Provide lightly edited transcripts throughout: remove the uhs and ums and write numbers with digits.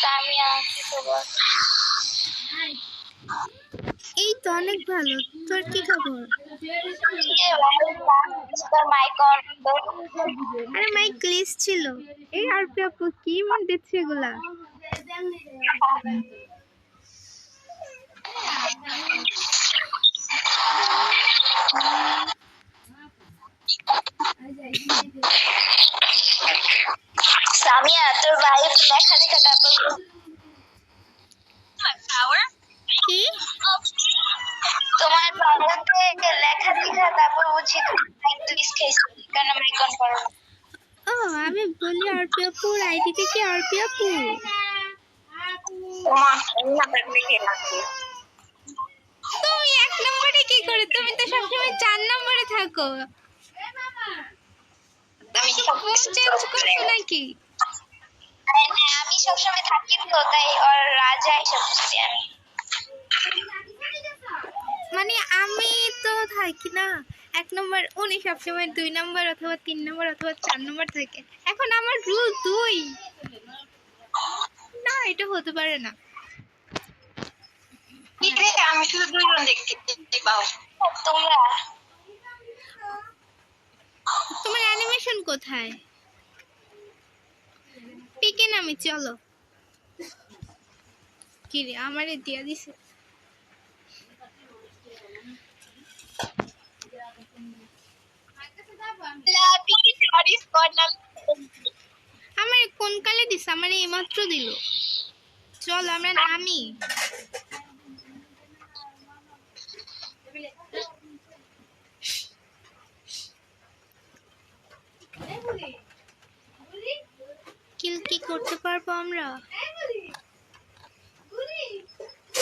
সামিয়া কি খবর? এই তো অনেক ভালো। তোর কি খবর? আরে মাইক ক্লিস ছিল। এই আর আপু কি মন দিচ্ছে এগুলা? সামিয়া তোর ভাই লেখা দেখা তারপর কি? তোমার বাবাকে লেখা দেখা তারপর বুঝি প্লিজ খেয়েছি কেন মাইক অন করো? ও আমি বলি আরপি আপুর আইডি থেকে আরপি আপু। তুমি এক নম্বরে কি করে? তুমি তো সবসময় 4 নম্বরে থাকো। তুমি কি ফোন চেঞ্জ করছো নাকি? আমি সবসময় থাকি তো তাই ওর রাজা এসব বুঝছি আমি। মানে আমি তো থাকি না 1 নম্বর, উনি সবসময় 2 নম্বর অথবা 3 নম্বর অথবা 4 নম্বর থাকে। এখন আমার রুল 2 না, এটা হতে পারে না। আমি শুধু দুইজন দেখতে পাও তোমরা। তোমার অ্যানিমেশন কোথায়? পিকে নামি চলো। কি রে আমারে দিয়া দিছে। আমার কোন কালে দিছে? আমার এইমাত্র দিল। চল আমরা নামি। কিল কি করতে পারবো আমরা?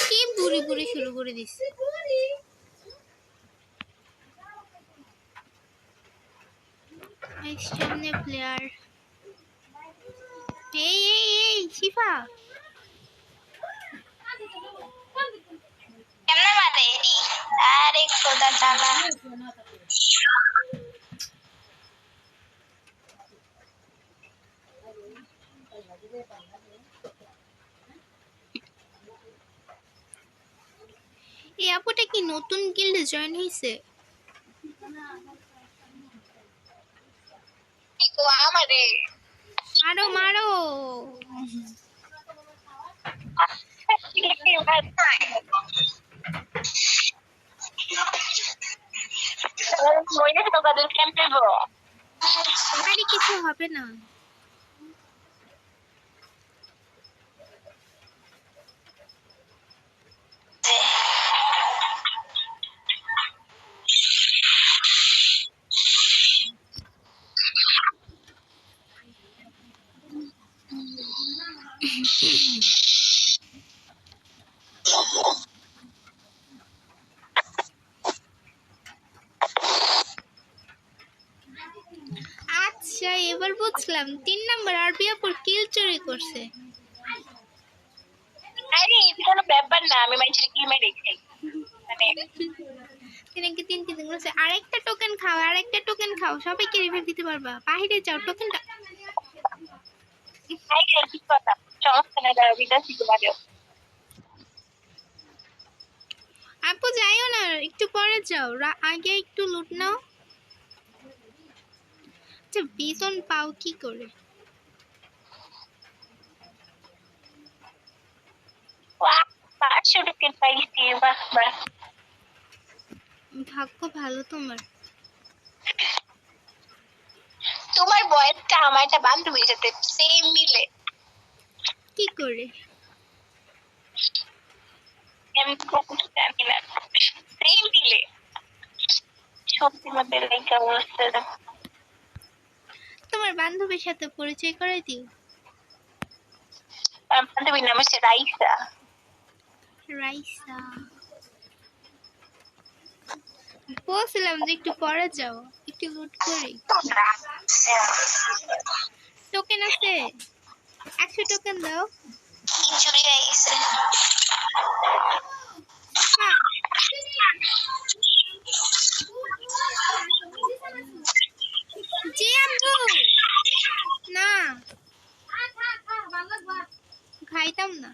কি বুড়ি বুড়ি শুরু করে দিস। সামনে প্লেয়ার। এই এই এই শিফা কেমনে মারে এডি? আরে খোদা তাআলা এই আপুটা কি নতুন গিল্ডে জয়েন হয়েছে? আমারে মারো মারো। আরে কিছু হবে না। আচ্ছা এবার বুঝলাম 3 নাম্বার আরবি আপুর কিল চুরি করছে। আরে এটা কোনো ব্যাপার না, আমি মানুষের কি মেরে খাই মানে তিনকে 3 3 করছে। আরেকটা টোকেন খাও, আরেকটা টোকেন খাও, সবাইকে রিভাইভ দিতে পারবা। বাইরে যাও টোকেনটা। আরে কি কথা সমস্যা নাই, দাঁড়াও বিটা শিখতে পারো। আপু যাইও না, একটু পরে যাও, আগে একটু লুট নাও। আচ্ছা বিজন পাও কি করে? বাহ 500 টাকা পাইছি, বাহ বাহ ভাগ্য ভালো তোমার। তোমার বয়সটা আমার একটা বান্ধবীর সাথে সেম মিলে। কি করে? আমি কখনো জানি না, সেম মিলে সত্যি মধ্যে লেখা অবস্থা। তোমার বান্ধবীর সাথে পরিচয় করে দিও। বান্ধবীর নাম হচ্ছে রাইসা। রাইসা বলছিলাম যে একটু পরে যাও, একটু লুট করি। টোকেন আছে 100 টোকেন দাও। চুরি হয়ে গেছে। জি আব্বু না খাইতাম না।